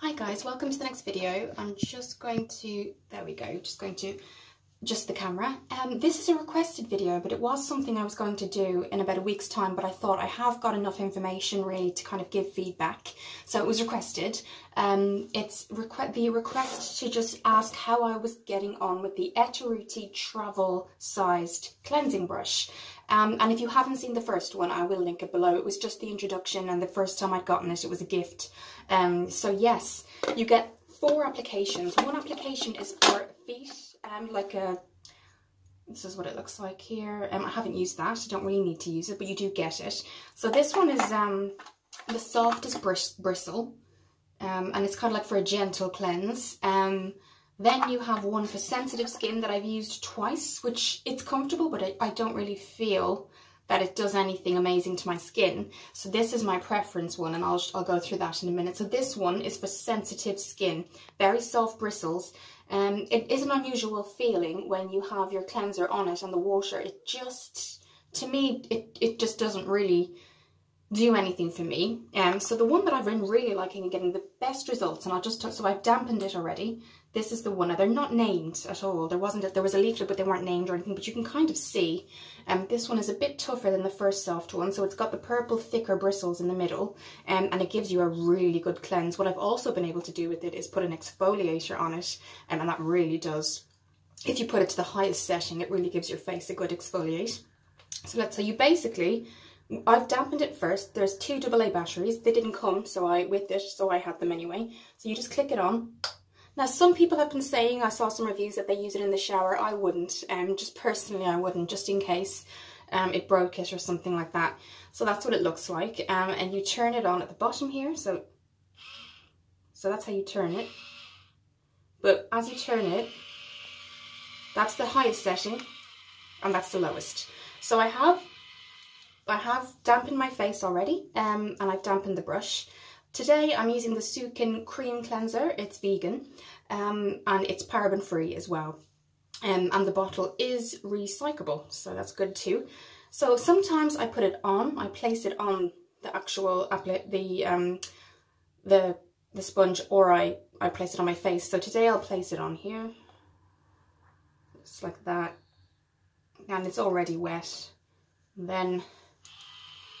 Hi guys, welcome to the next video. I'm just going to, there we go, just going to adjust the camera. This is a requested video, but it was something I was going to do in about a week's time, but I thought I have got enough information really to kind of give feedback. So it was requested. It's the request to just ask how I was getting on with the Etereauty travel sized cleansing brush. And if you haven't seen the first one, I will link it below. It was just the introduction, and the first time I'd gotten it, it was a gift. So yes, you get 4 applications. One application is for feet, this is what it looks like here. I haven't used that, I don't really need to use it, but you do get it. So this one is the softest bristle, and it's kind of like for a gentle cleanse. Then you have one for sensitive skin that I've used twice, which it's comfortable, but I don't really feel that it does anything amazing to my skin. So this is my preference one, and I'll go through that in a minute. So this one is for sensitive skin, very soft bristles. It is an unusual feeling when you have your cleanser on it and the water. It just, to me, it just doesn't really do anything for me. So the one that I've been really liking and getting the best results, and so I've dampened it already. This is the one. Now, they're not named at all. There was a leaflet, but they weren't named or anything, but you can kind of see. This one is a bit tougher than the first soft one, so it's got the purple thicker bristles in the middle, and it gives you a really good cleanse. What I've also been able to do with it is put an exfoliator on it, and that really does. If you put it to the highest setting, it really gives your face a good exfoliate. So let's say I've dampened it first. There's 2 AA batteries. They didn't come with it, so I had them anyway. So you just click it on. Now, some people have been saying, I saw some reviews that they use it in the shower. I wouldn't. Just personally, I wouldn't, just in case it broke it or something like that. So that's what it looks like. And you turn it on at the bottom here. So that's how you turn it. But as you turn it, that's the highest setting, and that's the lowest. So I have dampened my face already, and I've dampened the brush. Today I'm using the Sukin Cream Cleanser. It's vegan, and it's paraben free as well. And the bottle is recyclable, so that's good too. So sometimes I put it on, I place it on the actual the sponge, or I place it on my face. So today I'll place it on here, just like that, and it's already wet. And then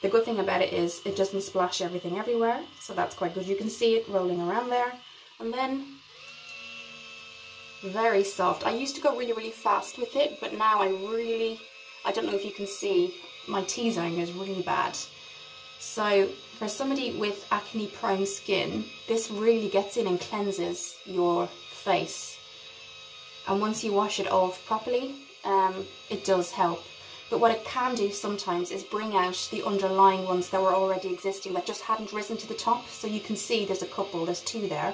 the good thing about it is it doesn't splash everything everywhere, so that's quite good. You can see it rolling around there. And then, very soft. I used to go really, really fast with it, but now I don't know if you can see, my T-zone is really bad. So for somebody with acne prone skin, this really gets in and cleanses your face. And once you wash it off properly, it does help. But what it can do sometimes is bring out the underlying ones that were already existing that just hadn't risen to the top. So you can see there's there's 2 there.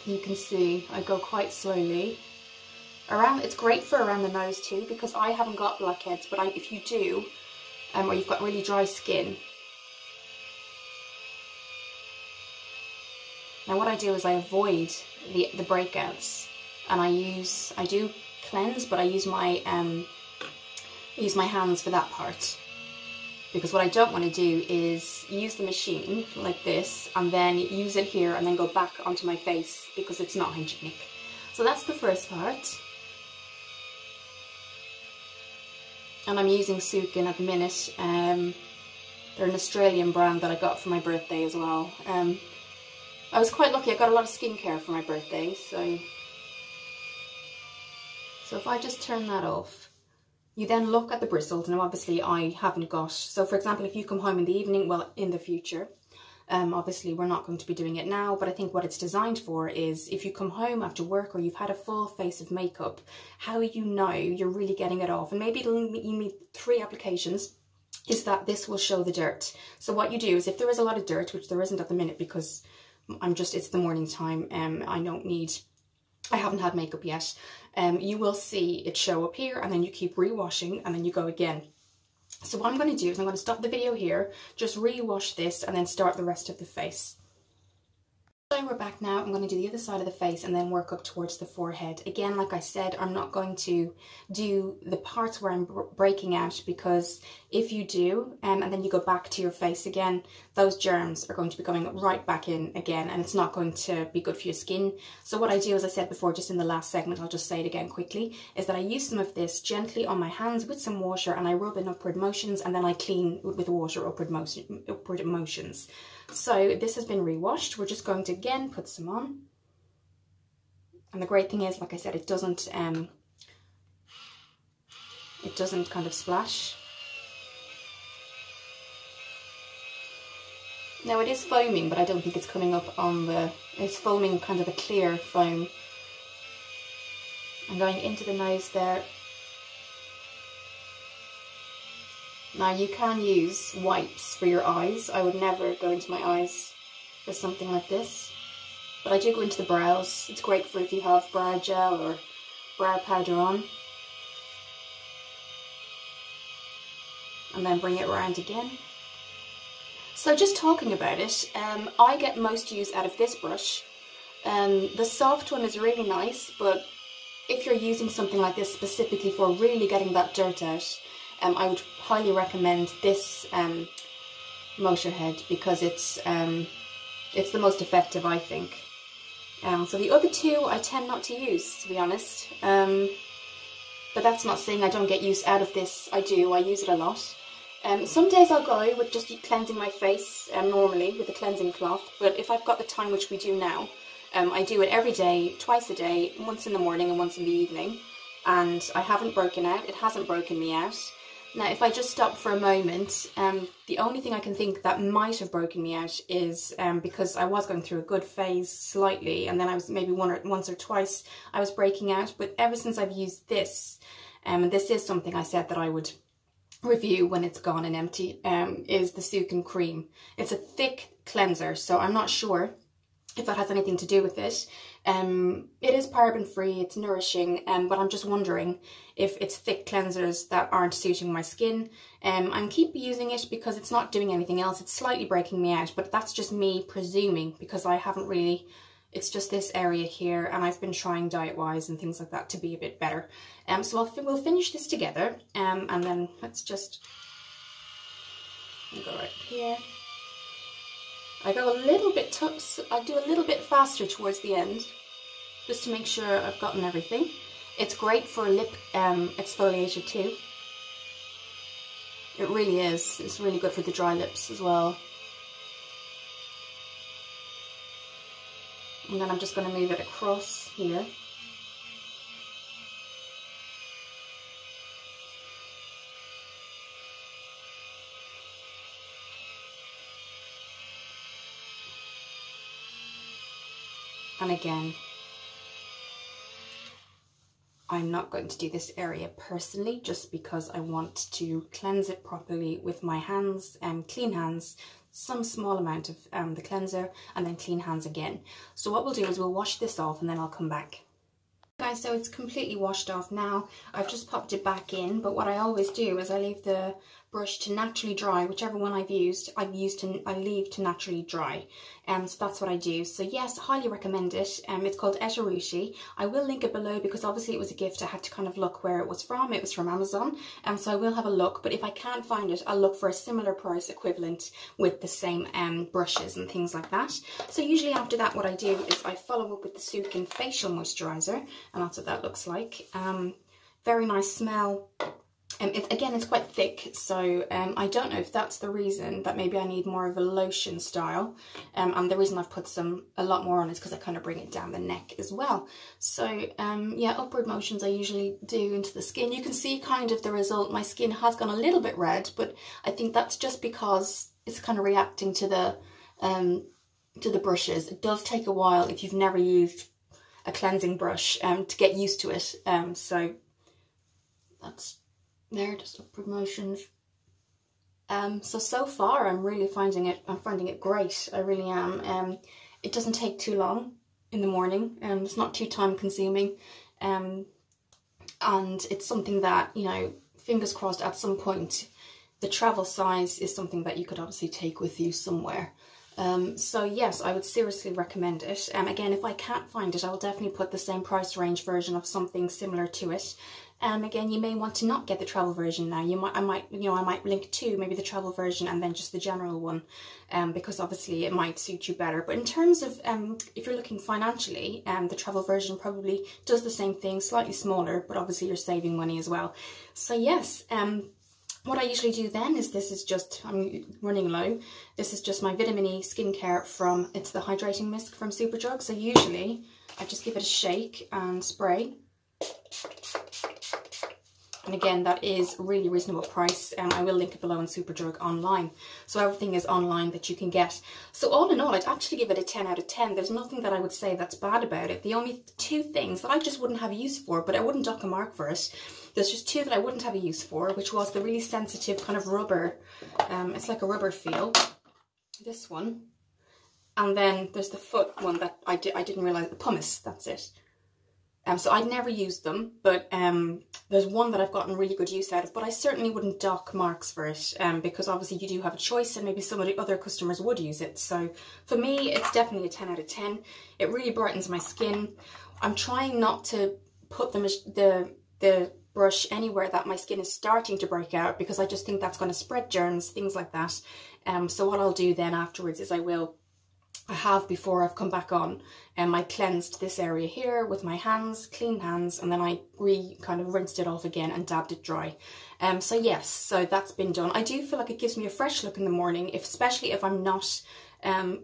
You can see I go quite slowly. It's great for around the nose too, because I haven't got blackheads, but if you do, or you've got really dry skin. Now what I do is I avoid the breakouts, and I do cleanse, but I use my hands for that part, because what I don't want to do is use the machine like this and then use it here and then go back onto my face, because it's not hygienic. So that's the first part, and I'm using Sukin at the minute. They're an Australian brand that I got for my birthday as well. I was quite lucky, I got a lot of skincare for my birthday, So if I just turn that off, you then look at the bristles. Now obviously I haven't got, so for example, if you come home in the evening, well, in the future, obviously we're not going to be doing it now, but I think what it's designed for is if you come home after work or you've had a full face of makeup, how you know you're really getting it off, and maybe you need 3 applications, is that this will show the dirt. So what you do is, if there is a lot of dirt, which there isn't at the minute because it's the morning time, I haven't had makeup yet, you will see it show up here, and then you keep rewashing, and then you go again. So what I'm going to do is I'm going to stop the video here, just rewash this, and then start the rest of the face. So So we're back now. I'm going to do the other side of the face and then work up towards the forehead. Again, like I said, I'm not going to do the parts where I'm breaking out, because if you do, and then you go back to your face again, those germs are going to be going right back in again, and it's not going to be good for your skin. So what I do, as I said before, just in the last segment, I'll just say it again quickly, is that I use some of this gently on my hands with some water, and I rub in upward motions, and then I clean with water upward motions. So this has been rewashed. We're just going to again put some on. And the great thing is, like I said, it doesn't kind of splash. Now it is foaming, but I don't think it's coming up on the, it's foaming kind of a clear foam. I'm going into the nose there. Now you can use wipes for your eyes. I would never go into my eyes for something like this. But I do go into the brows. It's great for if you have brow gel or brow powder on. And then bring it around again. So just talking about it, I get most use out of this brush. The soft one is really nice, but if you're using something like this specifically for really getting that dirt out, I would highly recommend this motor head, because it's the most effective, I think. So the other two I tend not to use, to be honest. But that's not saying I don't get use out of this. I do. I use it a lot. Some days I'll go with just cleansing my face normally with a cleansing cloth. But if I've got the time, which we do now, I do it every day, twice a day, once in the morning and once in the evening. And I haven't broken out. It hasn't broken me out. Now, if I just stop for a moment, the only thing I can think that might have broken me out is because I was going through a good phase slightly, and then I was maybe once or twice I was breaking out. But ever since I've used this, and this is something I said that I would review when it's gone and empty, is the Sukin Cream. It's a thick cleanser, so I'm not sure if that has anything to do with it. It is paraben free, it's nourishing, but I'm just wondering if it's thick cleansers that aren't suiting my skin. I'm keep using it because it's not doing anything else. It's slightly breaking me out, but that's just me presuming, because I haven't really, it's just this area here, and I've been trying diet-wise and things like that to be a bit better. So we'll finish this together, and then let's just go right here. I go a little bit, I do a little bit faster towards the end, just to make sure I've gotten everything. It's great for a lip exfoliator too. It really is. It's really good for the dry lips as well. And then I'm just going to move it across here. And again, I'm not going to do this area personally, just because I want to cleanse it properly with my hands, clean hands, some small amount of the cleanser, and then clean hands again. So what we'll do is we'll wash this off and then I'll come back. Guys, so it's completely washed off now. I've just popped it back in, but what I always do is I leave the brush to naturally dry. Whichever one I leave to naturally dry. So that's what I do. So yes, highly recommend it. It's called Etereauty. I will link it below, because obviously it was a gift. I had to kind of look where it was from. It was from Amazon. So I will have a look, but if I can't find it, I'll look for a similar price equivalent with the same brushes and things like that. So usually after that, what I do is I follow up with the Sukin Facial Moisturiser, and that's what that looks like. Very nice smell. It's quite thick, so I don't know if that's the reason that maybe I need more of a lotion style. And the reason I've put a lot more on is because I kind of bring it down the neck as well. So yeah, upward motions I usually do into the skin. You can see kind of the result. My skin has gone a little bit red, but I think that's just because it's kind of reacting to the brushes. It does take a while if you've never used a cleansing brush to get used to it. So that's there, just upward motions. So far I'm really finding it great. I really am. It doesn't take too long in the morning, it's not too time consuming, and it's something that, you know, fingers crossed at some point the travel size is something that you could obviously take with you somewhere. So yes, I would seriously recommend it. Again, if I can't find it, I will definitely put the same price range version of something similar to it. Again, you may want to not get the travel version now. I might link to maybe the travel version and then just the general one, because obviously it might suit you better. But in terms of if you're looking financially, the travel version probably does the same thing, slightly smaller, but obviously you're saving money as well. So yes, what I usually do then is, this is just, I'm running low, this is just my vitamin E skincare from, it's the hydrating mist from Superdrug. So usually I just give it a shake and spray. And again, that is really reasonable price. I will link it below on Superdrug online. So everything is online that you can get. So all in all, I'd actually give it a 10 out of 10. There's nothing that I would say that's bad about it. The only two things that I just wouldn't have a use for, but I wouldn't dock a mark for it. There's just two that I wouldn't have a use for, which was the really sensitive kind of rubber. It's like a rubber feel. This one. And then there's the foot one that I didn't realise, the pumice, that's it. So I'd never used them, but there's one that I've gotten really good use out of, but I certainly wouldn't dock marks for it, because obviously you do have a choice and maybe some of the other customers would use it. So for me, it's definitely a 10 out of 10. It really brightens my skin. I'm trying not to put the brush anywhere that my skin is starting to break out, because I just think that's going to spread germs, things like that. So what I'll do then afterwards is I have before I've come back on, I cleansed this area here with my hands, clean hands, and then I kind of rinsed it off again and dabbed it dry. So yes, so that's been done. I do feel like it gives me a fresh look in the morning, especially if I'm not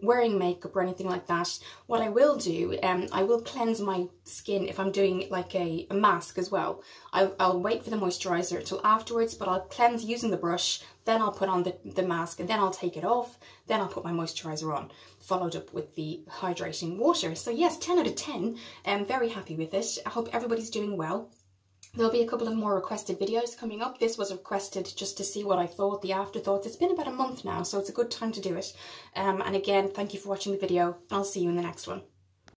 wearing makeup or anything like that. What I will do, I will cleanse my skin if I'm doing like a mask as well. I'll wait for the moisturizer till afterwards, but I'll cleanse using the brush, then I'll put on the mask, and then I'll take it off, then I'll put my moisturizer on, followed up with the hydrating water. So yes, 10 out of 10. I'm very happy with it. I hope everybody's doing well. There'll be a couple of more requested videos coming up. This was requested just to see what I thought, the afterthoughts. It's been about a month now, so it's a good time to do it. And again, thank you for watching the video, and I'll see you in the next one.